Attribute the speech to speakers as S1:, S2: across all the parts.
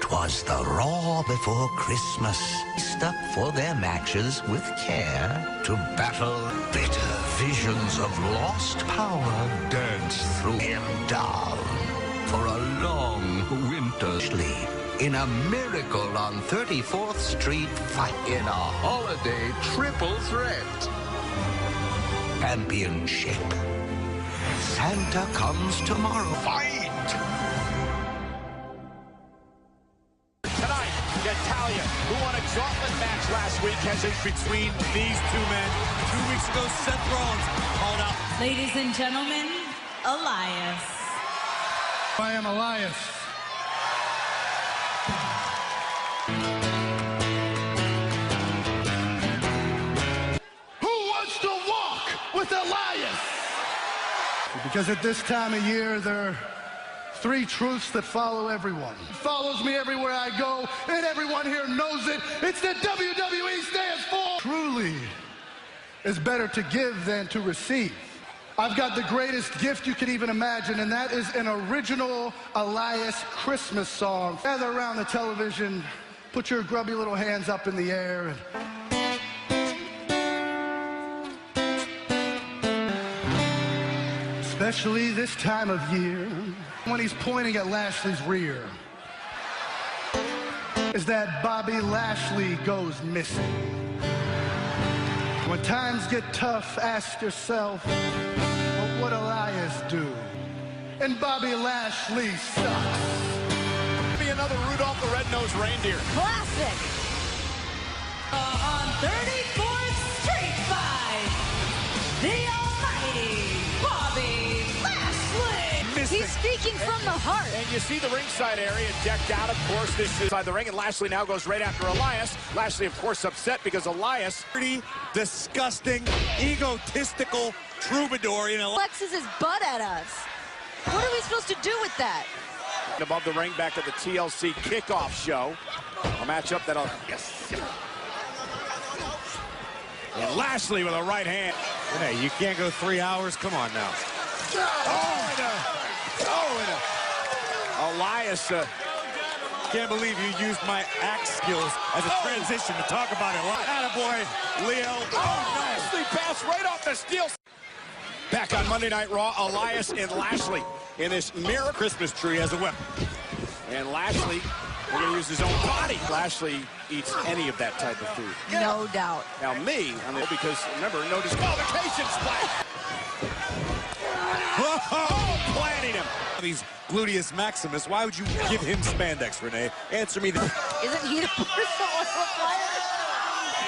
S1: 'Twas the Raw before Christmas, stuck for their matches with care to battle. Bitter visions of lost power danced through him down for a long winter sleep. In a miracle on 34th Street fight, in a holiday triple threat championship. Santa comes tomorrow. Fight!
S2: Tonight, Natalia, who won a gauntlet match last week, has it between these two men. 2 weeks ago, Seth Rollins called out.
S3: Ladies and gentlemen, Elias.
S4: I am Elias. Who wants to walk with Elias? Because at this time of year, there are 3 truths that follow everyone. It follows me everywhere I go, and everyone here knows it. It's the WWE stands for. Truly, it's better to give than to receive. I've got the greatest gift you could even imagine, and that is an original Elias Christmas song. Gather around the television, put your grubby little hands up in the air, and especially this time of year, when he's pointing at Lashley's rear, is that Bobby Lashley goes missing. When times get tough, ask yourself, what would Elias do? And Bobby Lashley sucks.
S2: Be another Rudolph the Red-Nosed Reindeer.
S3: Classic. On 34th Street Fight, the almighty Bobby Lashley.
S5: He's speaking from the heart.
S2: And you see the ringside area decked out, of course. This is inside the ring, and Lashley now goes right after Elias. Lashley, of course, upset because Elias...
S6: Pretty disgusting, egotistical troubadour.
S5: Flexes his butt at us. What are we supposed to do with that?
S2: Above the ring, back at the TLC kickoff show. A matchup that'll... Yes. And Lashley with a right hand.
S6: Hey, you can't go 3 hours. Come on now.
S2: Elias.
S6: Can't believe you used my axe skills as a transition to talk about it. Attaboy, Leo.
S2: Lashley passed right off the steel. Back on Monday Night Raw, Elias and Lashley in this mirror
S6: Christmas tree as a weapon.
S2: And Lashley, we're going to use his own body. Lashley eats any of that type of food.
S5: No doubt.
S2: Now me, because remember, no disqualification splash. Oh, planting him.
S6: These gluteus maximus, why would you give him spandex, Renee? Answer me.
S5: Isn't he the person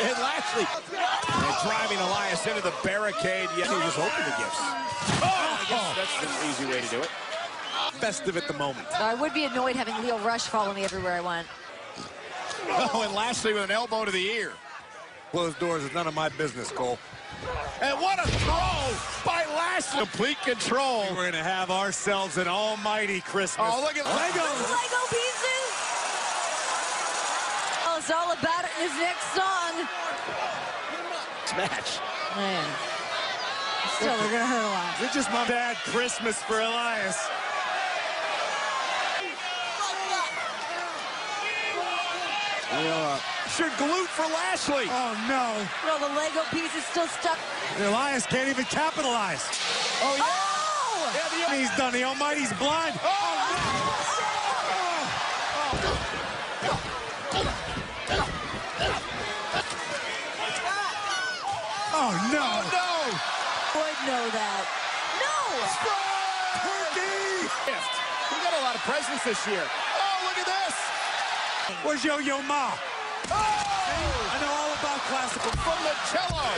S2: And Lashley and driving Elias into the barricade. Yeah, he just opened the gifts. I guess that's an easy way to do it.
S6: Festive at the moment.
S5: I would be annoyed having Leo Rush follow me everywhere I went.
S2: Oh, and Lashley with an elbow to the ear.
S6: Closed doors is none of my business, Cole.
S2: And what a throw by Lashley. Complete control.
S6: We're going to have ourselves an almighty Christmas.
S2: Oh, look at
S5: Legos. Lego pieces. Oh, it's all about it in his next song.
S2: match.
S5: Man. Still, they're going to hurt a lot.
S6: It's just my bad Christmas for Elias.
S2: Should glute for Lashley.
S6: Oh, no.
S5: Well, the Lego piece is still stuck.
S6: Elias can't even capitalize.
S2: Oh, yeah.
S5: Oh!
S2: Yeah,
S6: He's done. The Almighty's blind.
S2: Oh,
S6: no.
S2: Oh, no.
S5: Would know that. No!
S2: Turkey! We got a lot of presents this year. Oh, look at this.
S6: Where's Yo-Yo Ma?
S2: Oh!
S6: I know all about classical.
S2: From the cello.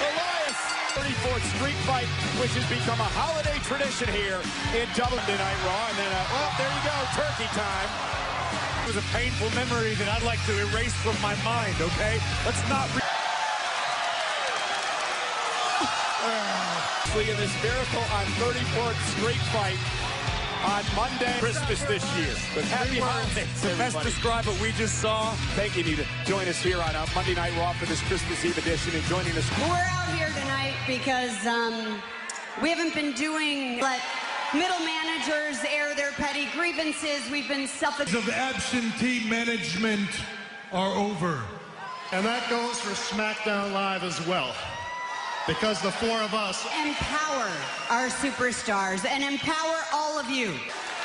S2: Elias. 34th Street Fight, which has become a holiday tradition here in Monday Night Raw. And then, well, there you go, turkey time.
S6: It was a painful memory that I'd like to erase from my mind, okay? Let's not...
S2: In this miracle on 34th Street Fight on Monday, Christmas this year. But happy holidays,
S6: Best describe what we just saw.
S2: Thanking you to join us here on Monday Night Raw for this Christmas Eve edition, and joining us.
S7: We're out here tonight because we haven't been doing, but
S3: Middle managers air their petty grievances. We've been suffocated.
S7: Of absentee management are over.
S4: And that goes for SmackDown Live as well. Because the four of us
S3: Empower our superstars and empower all of you.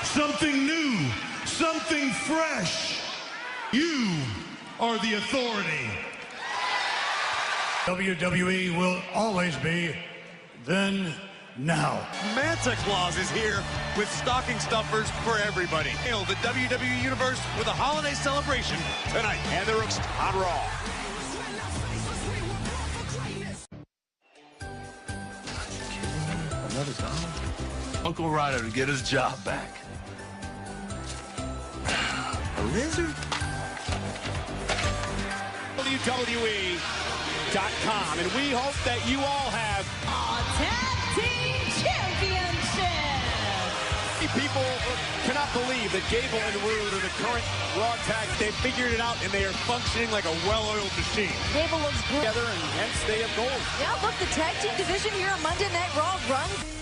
S7: Something new, something fresh. You are the authority. WWE will always be then, now.
S6: Manta Claus is here with stocking stuffers for everybody. Hail the WWE Universe with a holiday celebration tonight.
S2: And the Rooks on Raw.
S8: Uncle Ryder to get his job back. A lizard?
S2: WWE.com, and we hope that you all have
S3: Tag Team Championship.
S2: people cannot believe that Gable and Rude are the current Raw tag.
S6: They figured it out, and they are functioning like a well-oiled machine.
S5: Gable looks great.
S2: Together, and hence they have gold.
S5: Yeah, look, the tag team division here on Monday Night Raw runs.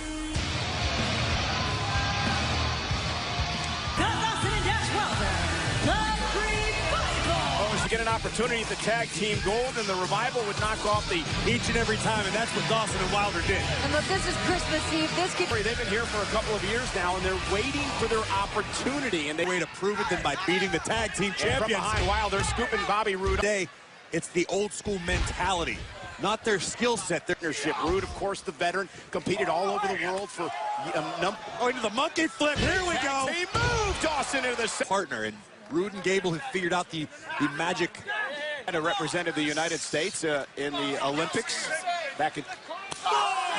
S2: To get an opportunity at the tag team gold, and the Revival would knock off the
S6: Each and every time, and that's what Dawson and Wilder did.
S5: And look, this is Christmas Eve. This could...
S2: They've been here for a couple of years now, and they're waiting for their opportunity. And they
S6: Way to prove it than by beating the tag team champions.
S2: from behind Wilder, scooping Bobby Roode.
S6: Today, it's the old school mentality, not their skill set. Their
S2: Partnership. Roode, of course, the veteran, competed all over the world for
S6: into the monkey flip. Here we go.
S2: He moved Dawson into the
S6: Partner, and Rude and Gable have figured out the magic.
S2: and represented the United States in the Olympics back in.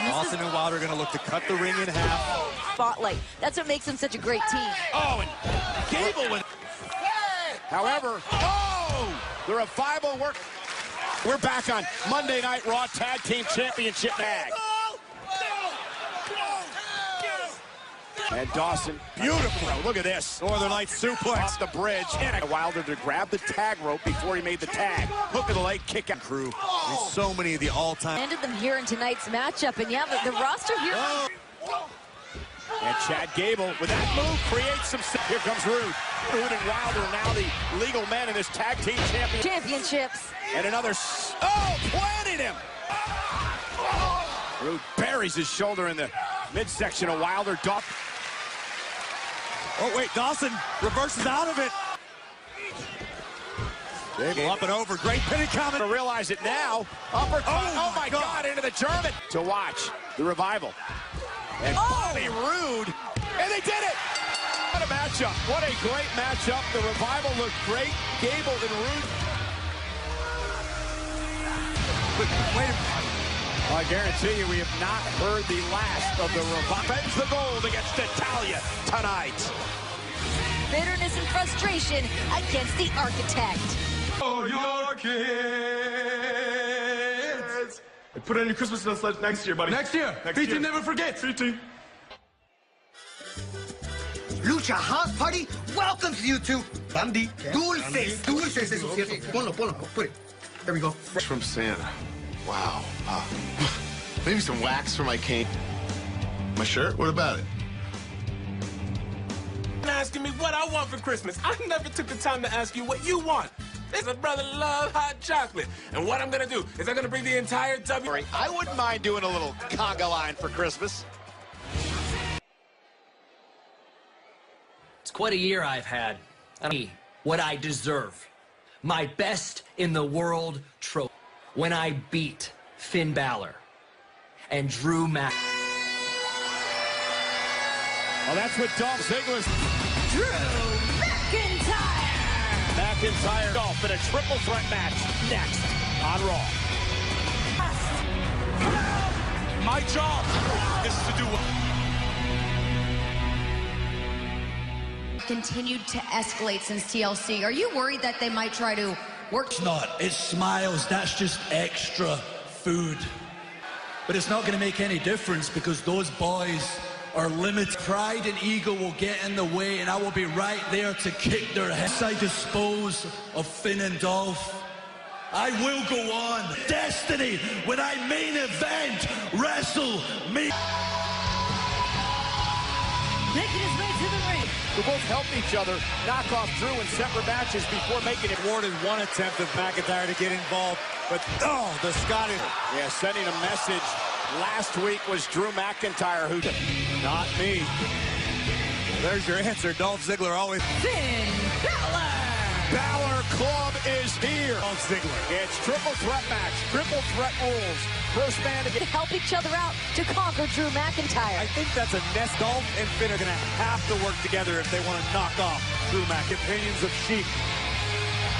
S6: Dawson and Wilder are going to look to cut the ring in half.
S5: Spotlight. That's what makes them such a great team.
S2: Oh, and Gable with. However, the Revival work. We're back on Monday Night Raw Tag Team Championship tag. And Dawson, beautiful. Look at this.
S6: Northern Lights suplex.
S2: Off the bridge. And Wilder to grab the tag rope before he made the tag. Hook of the leg, kick out.
S6: Crew. There's so many of the all-time.
S5: Ended them here in tonight's matchup. And yeah, the roster here.
S2: And Chad Gable, with that move, creates some... Here comes Rude. Rude and Wilder now the legal men in this tag team
S5: Championships.
S2: And another... planted him! Rude buries his shoulder in the midsection of Wilder.
S6: Oh, wait, Dawson reverses out of it. Gable up and over. Great pinning comment.
S2: To realize it now. Uppercut. Oh my God, into the German. To watch the Revival. And Bobby Roode. And they did it! What a matchup. What a great matchup. The Revival looked great. Gable and Roode.
S6: Wait a minute.
S2: I guarantee you we have not heard the last of the Revival. Defends the gold against Italia tonight.
S5: Bitterness and frustration against the Architect.
S9: Oh, your kids. Put it on your Christmas list next year, buddy.
S7: Next year.
S9: year.
S7: never forgets.
S9: PT.
S10: Lucha House Party welcomes you to Bandy Dulces. Dulces, eso cierto. Ponlo, put it. There we go.
S11: From Santa. Wow. Maybe some wax for my cane. My shirt? What about it?
S9: Asking me what I want for Christmas. I never took the time to ask you what you want. This brother loves hot chocolate. And what I'm going to do is I'm going to bring the entire W...
S2: I wouldn't mind doing a little conga line for Christmas.
S12: It's quite a year I've had. What I deserve. My best in the world trophy. When I beat Finn Balor and Drew Mac.
S2: Well, that's what Dolph Ziggler's...
S3: Drew McIntyre.
S2: McIntyre Dolph in a triple threat match next on Raw.
S6: My job is to do what?
S3: Continued to escalate since TLC. Are you worried that they might try to work?
S7: It's not. It's smiles. That's just extra food. But it's not going to make any difference because those boys are limited. Pride and ego will get in the way, and I will be right there to kick their heads. I dispose of Finn and Dolph. I will go on. Destiny, when I main event, wrestle me.
S3: making his way to the ring.
S2: Who both helped each other knock off Drew in separate matches before making it.
S6: Warded one attempt of McIntyre to get involved, but the Scottish.
S2: Yeah, sending a message. Last week was Drew McIntyre who...
S6: Not me. There's your answer. Dolph Ziggler always...
S3: Finn Balor!
S2: Balor Club is here.
S6: Dolph Ziggler.
S2: It's triple threat match, triple threat rules. First man to get...
S5: Help each other out to conquer Drew McIntyre.
S6: I think that's a nest. Dolph and Finn are going to have to work together if they want to knock off Drew McIntyre. Opinions of sheep.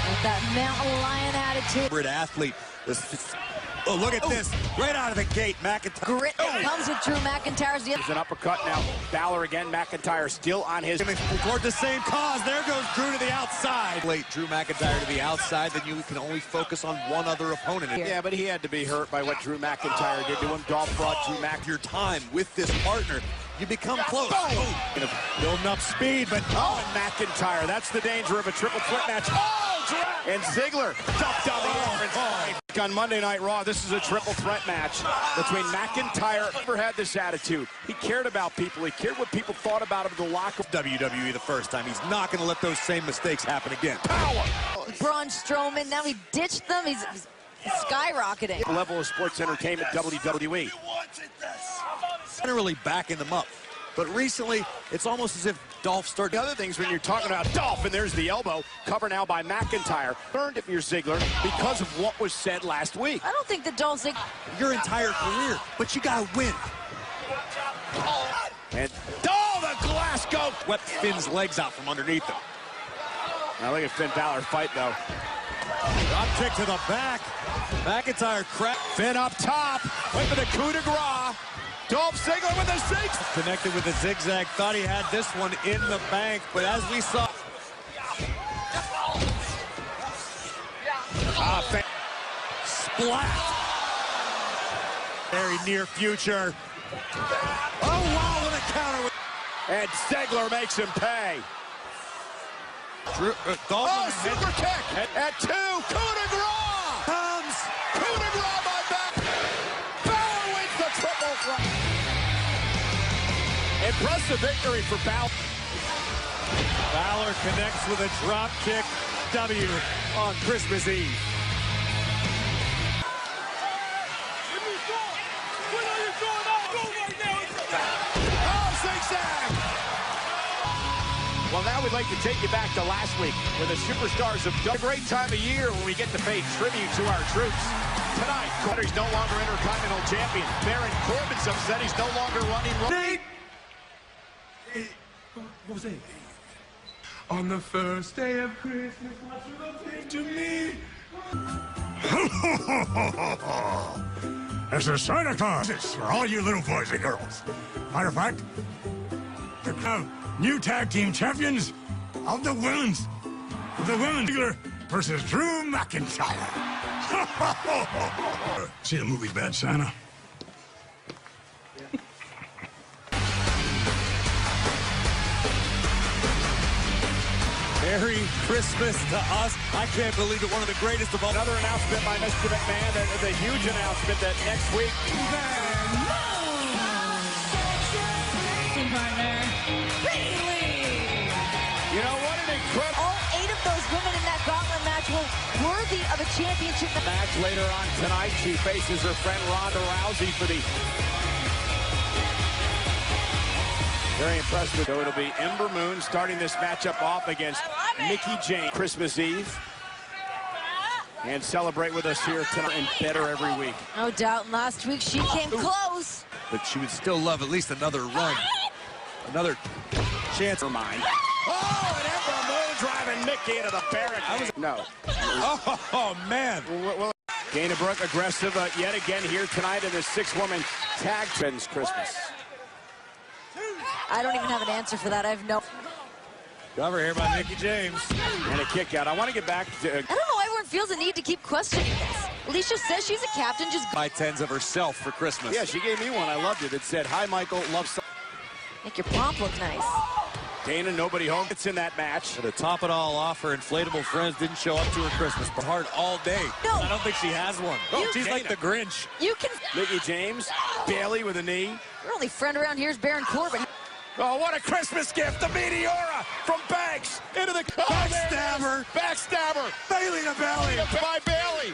S5: With that mountain lion attitude.
S6: Athlete. Oh, look at this. Right out of the gate, McIntyre.
S5: Grit that comes with Drew McIntyre's.
S2: There's an uppercut now. Balor again. McIntyre still on his...
S6: Toward the same cause. There goes Drew to the outside. Late Drew McIntyre to the outside, then you can only focus on one other opponent.
S2: Yeah, but he had to be hurt by what Drew McIntyre did to him. Dolph brought Drew McIntyre.
S6: Your time with this partner, you become close.
S2: Boom.
S6: Building up speed, but...
S2: Oh, and McIntyre. That's the danger of a triple threat match. Oh! And Ziggler ducked on the entrance. On Monday Night Raw, this is a triple threat match between McIntyre. Never had this attitude. He cared about people. He cared what people thought about him in the locker room.
S6: WWE the first time. He's not going to let those same mistakes happen again.
S2: Power!
S5: Braun Strowman, now he ditched them. He's skyrocketing.
S2: The level of sports entertainment, WWE.
S6: Generally backing them up. But recently, it's almost as if Dolph started...
S2: The other things when you're talking about Dolph, and there's the elbow, cover now by McIntyre. Earned it for your Ziggler because of what was said last week.
S5: I don't think that Dolph Ziggler...
S6: Your entire career, but you gotta win.
S2: And, oh, the glass go!
S6: Swept Finn's legs out from underneath him.
S2: Now look at Finn Balor fight, though.
S6: Drop kick to the back. McIntyre cracked.
S2: Finn up top. Went for the coup de grace. Dolph Ziggler with the six.
S6: Connected with the zigzag. Thought he had this one in the bank, but as we saw... Splat. Very near future. Oh, wow, with a counter.
S2: And Ziggler makes him pay. Super kick at 2. Coup de grace.
S6: Comes.
S2: Coup de grace by back. Balor wins the triple threat. Impressive victory for Balor.
S6: Balor connects with a drop kick. W on Christmas Eve.
S2: Oh, zigzag. Well, now we'd like to take you back to last week where the superstars have done a great time of year when we get to pay tribute to our troops. Tonight, Cody's no longer Intercontinental Champion. Baron Corbin's upset he's no longer running.
S9: What was it? On the first day of Christmas, what you gonna to me?
S13: It's a Santa Claus. It's for all you little boys and girls. Matter of fact, the new tag team champions of the women's. Ziggler versus Drew McIntyre. See the movie Bad Santa?
S6: Merry Christmas to us. I can't believe it. One of the greatest of all.
S2: Another announcement by Mr. McMahon. The huge announcement that next week. You know, what an incredible...
S5: All 8 of those women in that gauntlet match were worthy of a championship.
S2: Match later on tonight. She faces her friend Ronda Rousey for the... Very impressed with, though. It'll be Ember Moon starting this matchup off against Mickie James. Christmas Eve. And celebrate with us here tonight and better every week.
S5: No doubt. And last week she came close.
S6: But she would still love at least another run. Another chance.
S2: For mine. Oh, and Ember Moon driving Mickie into the barricade. No.
S6: Oh, man.
S2: Well, Dana Brooke aggressive yet again here tonight in the 6-woman tag trends Christmas.
S5: I don't even have an answer for that. I have no...
S6: Cover here by Mickie James.
S2: And a kick out. I want to get back to...
S5: I don't know why everyone feels the need to keep questioning this. Alicia says she's a captain, just...
S6: By 10s of herself for Christmas.
S2: Yeah, she gave me one. I loved it. It said, "Hi, Michael. Love some."
S5: Make your pomp look nice.
S2: Dana, nobody home. It's in that match.
S6: To top it all off, her inflatable friends didn't show up to her Christmas party all day.
S5: No.
S6: I don't think she has one. Oh, she's
S2: Dana.
S6: like the Grinch.
S5: You can...
S2: Mickie James, Bailey with a knee.
S5: Your only friend around here is Baron Corbin.
S2: Oh, what a Christmas gift. The Meteora from Banks into the... Oh,
S6: Backstabber.
S2: Backstabber.
S6: Bailey to Bailey.
S2: By Bailey.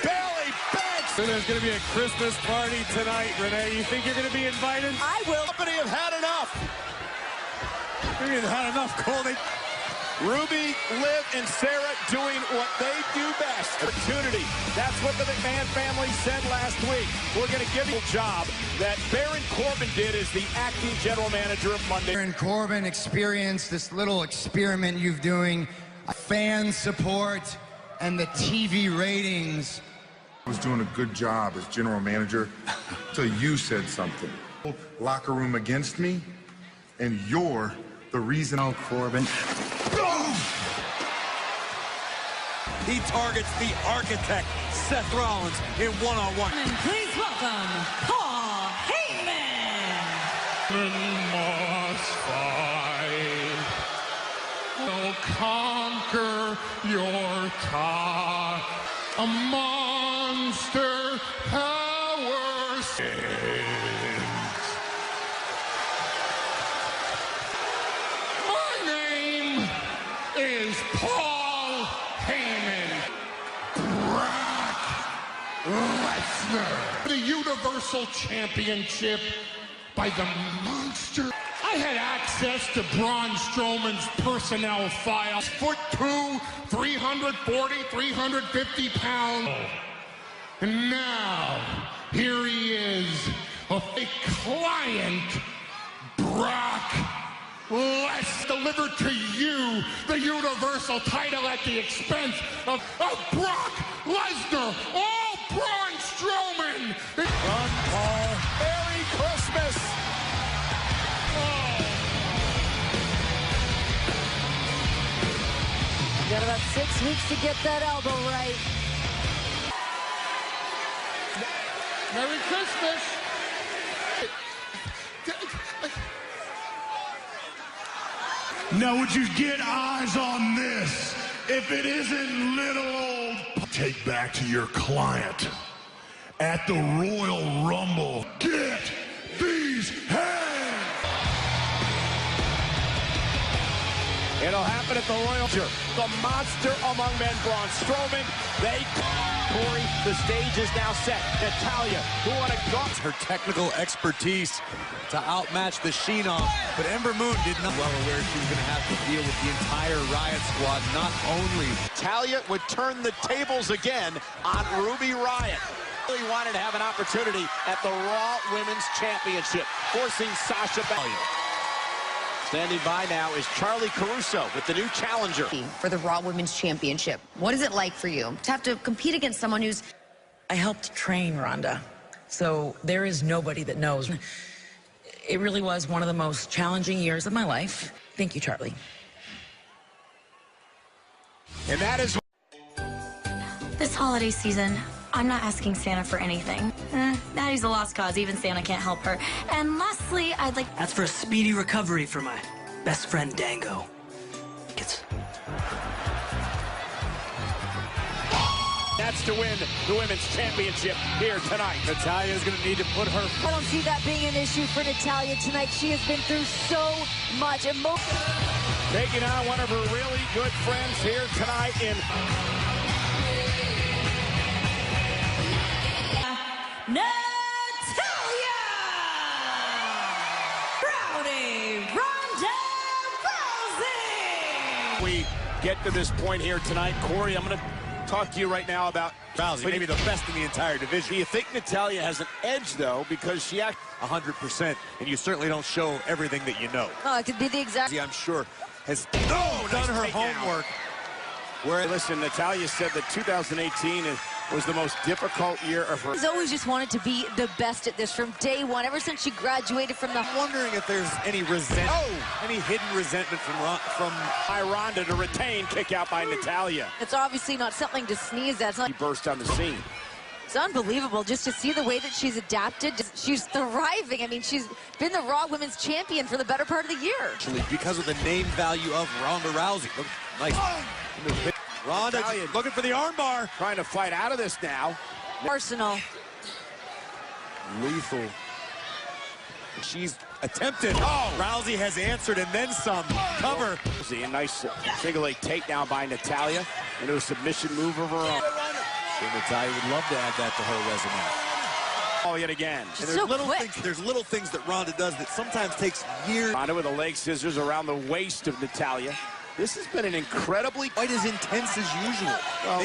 S2: Bailey, Banks.
S14: So there's going to be a Christmas party tonight, Renee. You think you're going to be invited?
S5: I will.
S2: Company have had enough.
S6: We've had enough, Cole.
S2: Ruby, Liv, and Sarah doing what they do best. Opportunity. That's what the McMahon family said last week. We're going to give you a job that Baron Corbin did as the acting general manager of Monday.
S15: Baron Corbin experienced this little experiment you're doing, fan support and the TV ratings.
S16: I was doing a good job as general manager until you said something. Locker room against me, and you're the reason.
S15: Oh, Corbin.
S6: He targets the architect, Seth Rollins, in one-on-one.
S17: And please welcome Paul Heyman.
S18: Must fight. Will conquer your tie. A monster power sings. My name is Paul Heyman. Brock Lesnar. The Universal Championship by the monster. I had access to Braun Strowman's personnel files. 6'2", 340, 350 pounds. And now, here he is, a client, Brock Lesnar. Delivered to you the Universal title at the expense of Brock Lesnar. All Braun Strowman.
S2: Run, Paul. Merry Christmas.
S5: Got about 6 weeks to get that elbow right.
S18: Merry Christmas.
S13: Now would you get eyes on this? If it isn't little old... Take back to your client at the Royal Rumble. Get these hands!
S2: It'll happen at the Royal. The monster among men, Braun Strowman. Corey, the stage is now set. Natalya, who won a gut.
S6: Her technical expertise to outmatch the Sheenon. But Ember Moon did not well aware she was going to have to deal with the entire Riot Squad, not only.
S2: Natalya would turn the tables again on Ruby Riott. Really wanted to have an opportunity at the Raw Women's Championship, forcing Sasha Banks. Standing by now is Charlie Caruso with the new challenger.
S19: For the Raw Women's Championship, what is it like for you to have to compete against someone who's...
S20: I helped train Ronda, so there is nobody that knows. It really was one of the most challenging years of my life. Thank you, Charlie.
S2: And that is...
S21: This holiday season, I'm not asking Santa for anything. Maddie's a lost cause. Even Santa can't help her. And lastly, I'd like...
S22: That's for a speedy recovery for my best friend, Dango.
S2: That's to win the Women's Championship here tonight.
S6: Natalya's going to need to put her...
S5: I don't see that being an issue for Natalya tonight. She has been through so much emotion.
S2: Taking on one of her really good friends here tonight in...
S17: Natalya! Rowdy Ronda Rousey!
S2: We get to this point here tonight. Corey, I'm going to talk to you right now about
S6: Rousey, maybe the best in the entire division.
S2: Do you think Natalya has an edge, though, because she acts
S6: 100%, and you certainly don't show everything that you know.
S5: Oh, it could be the exact...
S6: I'm sure has done her homework.
S2: Where, listen, Natalya said that 2018 was the most difficult year of her.
S5: She's always just wanted to be the best at this from day one, ever since she graduated from the...
S6: I'm wondering if there's any any hidden resentment from
S2: Ronda to retain, kick out by Natalya.
S5: It's obviously not something to sneeze at.
S2: He burst on the scene.
S5: It's unbelievable just to see the way that she's adapted. She's thriving. I mean, she's been the Raw Women's Champion for the better part of the year.
S6: Actually, because of the name value of Ronda Rousey. Look, nice. Ronda looking for the armbar.
S2: Trying to fight out of this now.
S5: Arsenal.
S6: Lethal. She's attempted. Oh, Rousey has answered and then some. Cover.
S2: See a nice single leg takedown by Natalya into a submission move of her own.
S6: And Natalya would love to add that to her resume.
S2: Oh, yet again.
S6: And there's little things that Ronda does that sometimes takes years.
S2: Ronda with the leg scissors around the waist of Natalya. This has been an incredibly
S6: quite as intense as usual. Well,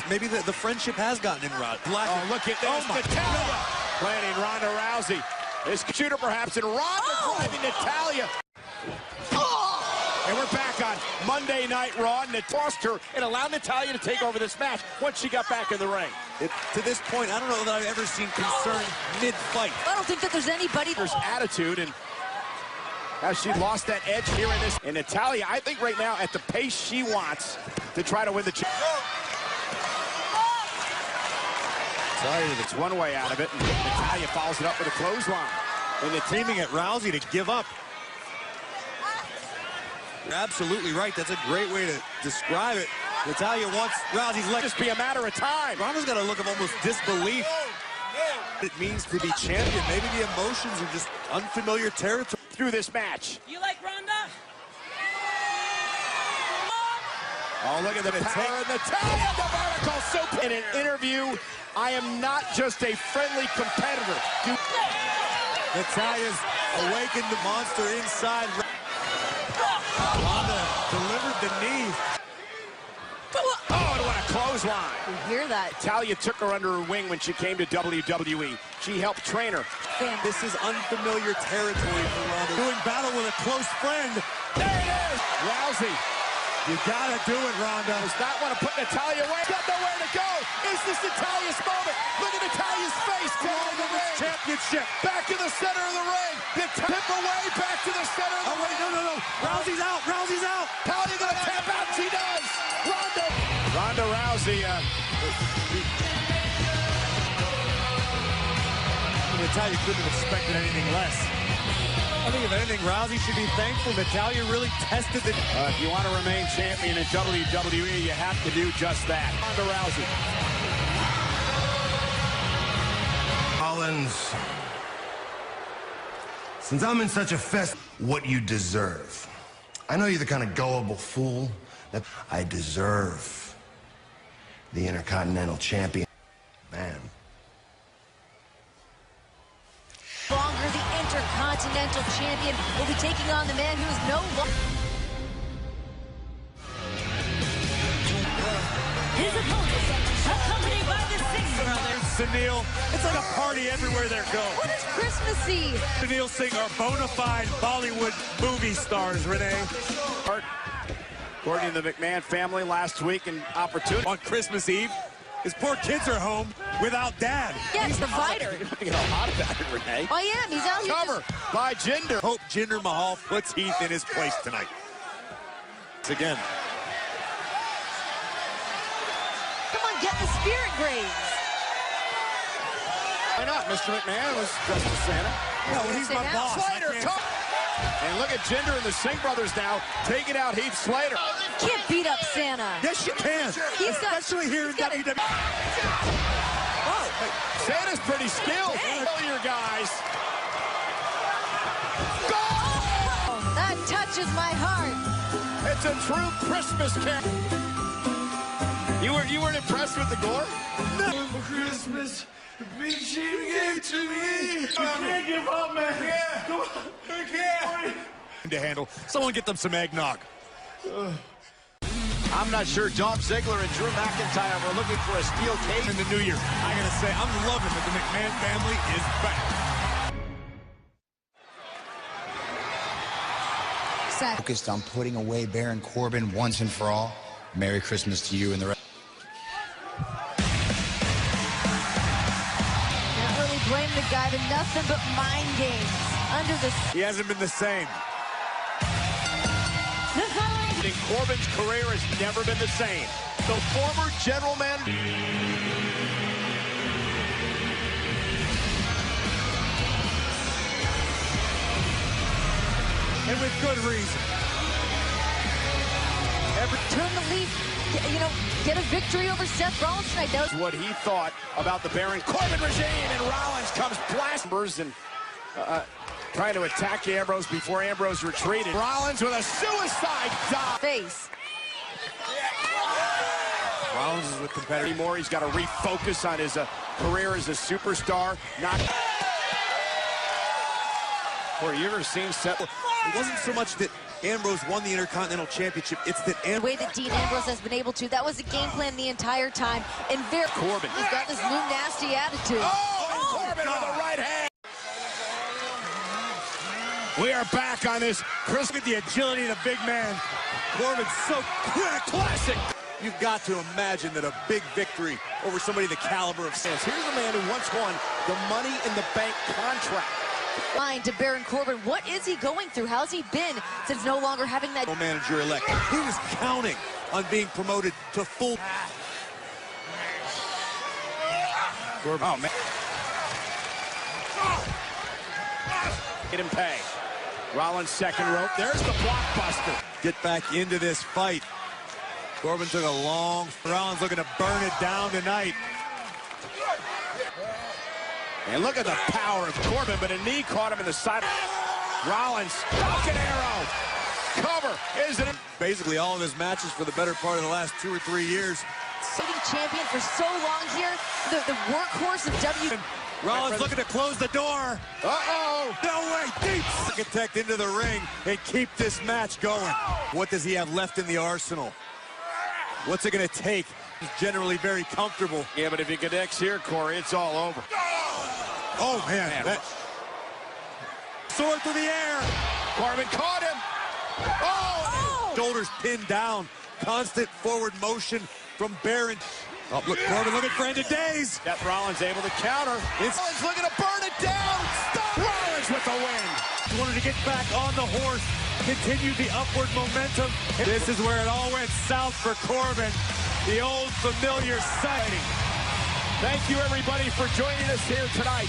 S6: maybe the friendship has gotten in Ronda.
S2: Oh, look at this. Natalya planning Ronda Rousey. This shooter perhaps, and Ronda driving Natalya. And we're back on Monday Night Raw. Tossed her and allowed Natalya to take over this match once she got back in the ring.
S6: To this point, I don't know that I've ever seen concern mid-fight.
S5: I don't think that there's anybody.
S2: There's attitude, and now she lost that edge here in this. And Natalya, I think right now, at the pace she wants to try to win the championship. It's one way out of it, and Natalya follows it up with a clothesline.
S6: And they're teaming at Rousey to give up. You're absolutely right. That's a great way to describe it. Natalya wants Rousey's leg.
S2: Just be a matter of time.
S6: Ronda's got a look of almost disbelief. It means to be champion. Maybe the emotions are just unfamiliar territory
S2: through this match.
S17: You like Ronda?
S2: Oh, look at the power of Natalya, the vertical super. In an interview, I am not just a friendly competitor.
S6: Natalya's awakened the monster inside. Ronda delivered the knee.
S2: Oh, and what a clothesline.
S5: You hear that?
S2: Natalya took her under her wing when she came to WWE. She helped train her.
S6: This is unfamiliar territory for Ronda. Doing battle with a close friend.
S2: There it is. Rousey.
S6: You gotta do it, Ronda.
S2: Does not want to put Natalya away. Got nowhere to go. Is this Natalya's moment? Look at Natalya's face.
S6: Championship.
S2: Back in the center of the ring. Tip away. Back to the center of the ring.
S6: No. Rousey's out. Rousey's out.
S2: Natalya gonna tap out. She does. Ronda Rousey.
S6: Natalya couldn't have expected anything less. I think if anything, Rousey should be thankful Natalya really tested the...
S2: If you want to remain champion in WWE, you have to do just that. Ronda Rousey.
S1: Rollins, since I'm in such a fest, what you deserve. I know you're the kind of gullible fool that I deserve the Intercontinental Champion. Man.
S5: Longer, the Intercontinental Champion will be taking on the man who is no longer.
S17: His opponent, accompanied by the Singh brothers.
S6: Sunil, it's like a party everywhere they go.
S5: What is Christmassy?
S6: Sunil Singh are bona fide Bollywood movie stars, Renee.
S2: According to the McMahon family last week, an opportunity
S6: on Christmas Eve. His poor kids are home without dad.
S5: Yeah, he's the fighter.
S2: You're not getting hot about it, Renee.
S5: I am. He's out here.
S2: Cover by Jinder.
S6: Hope Jinder Mahal puts Heath in his place tonight. It's again.
S5: Come on, get the spirit graves.
S2: Why not? Mr. McMahon was dressed as Santa.
S6: No, he's my boss.
S2: Slater, and look at Jinder and the Singh brothers now taking out Heath Slater.
S5: Can't beat up Santa.
S6: Yes, you can. Especially here in WWE.
S2: Oh, Santa's pretty skilled. Your guys. Go!
S5: Oh, that touches my heart.
S2: It's a true Christmas carol. You weren't impressed with the gore?
S8: No. For Christmas, the big sheep gave to me. You can't give up, man. Yeah. Come on. I can't.
S6: To handle. Someone get them some eggnog.
S2: I'm not sure Dolph Ziggler and Drew McIntyre were looking for a steel cage
S6: in the new year. I gotta say, I'm loving that the McMahon family is back.
S15: Focused on putting away Baron Corbin once and for all. Merry Christmas to you and the rest.
S5: Can't really blame the guy, but nothing but mind games. Under the...
S6: He hasn't been the same.
S2: Corbin's career has never been the same. The former general manager.
S6: And with good reason.
S5: Turn the lead, get a victory over Seth Rollins tonight. That was
S2: what he thought about the Baron Corbin regime, and Rollins comes blasters and Trying to attack Ambrose before Ambrose retreated. Rollins with a suicide dive.
S5: Face.
S2: Rollins is with competitor anymore. He's got to refocus on his career as a superstar. Not. Or you ever seen Seth?
S6: It wasn't so much that Ambrose won the Intercontinental Championship, it's that
S5: The way that Dean Ambrose has been able to, that was the game plan the entire time. And
S2: Corbin.
S5: He's got this new nasty attitude.
S2: Corbin with the right hand. We are back on this. Chris with the agility of the big man.
S6: Corbin's so classic. You've got to imagine that a big victory over somebody the caliber of Sans.
S2: Here's a man who once won the Money in the Bank contract.
S5: Line to Baron Corbin. What is he going through? How's he been since no longer having that
S6: manager-elect? He was counting on being promoted to full.
S2: Corbin. Oh, man. Get him pay. Rollins second rope. There's the blockbuster.
S6: Get back into this fight. Corbin took a long. Rollins looking to burn it down tonight.
S2: And look at the power of Corbin, but a knee caught him in the side. Rollins, Falcon Arrow. Cover, isn't it?
S6: Basically all of his matches for the better part of the last 2 or 3 years.
S5: sitting champion for so long here, the workhorse of W.
S6: Rollins looking to close the door.
S2: Uh-oh.
S6: No way. Deep architect into the ring and keep this match going. What does he have left in the arsenal? What's it going to take? He's generally very comfortable.
S2: Yeah, but if he connects here, Corey, it's all over.
S6: Oh, man. That... Sword through the air.
S2: Corbin caught him. Oh!
S6: Shoulders pinned down. Constant forward motion from Baron. Oh, look, Corbin looking for end of days.
S2: Seth Rollins able to counter. Rollins looking to burn it down. Stop. Rollins with the win.
S6: He wanted to get back on the horse, continue the upward momentum. This is where it all went south for Corbin. The old familiar sighting.
S2: Thank you, everybody, for joining us here tonight.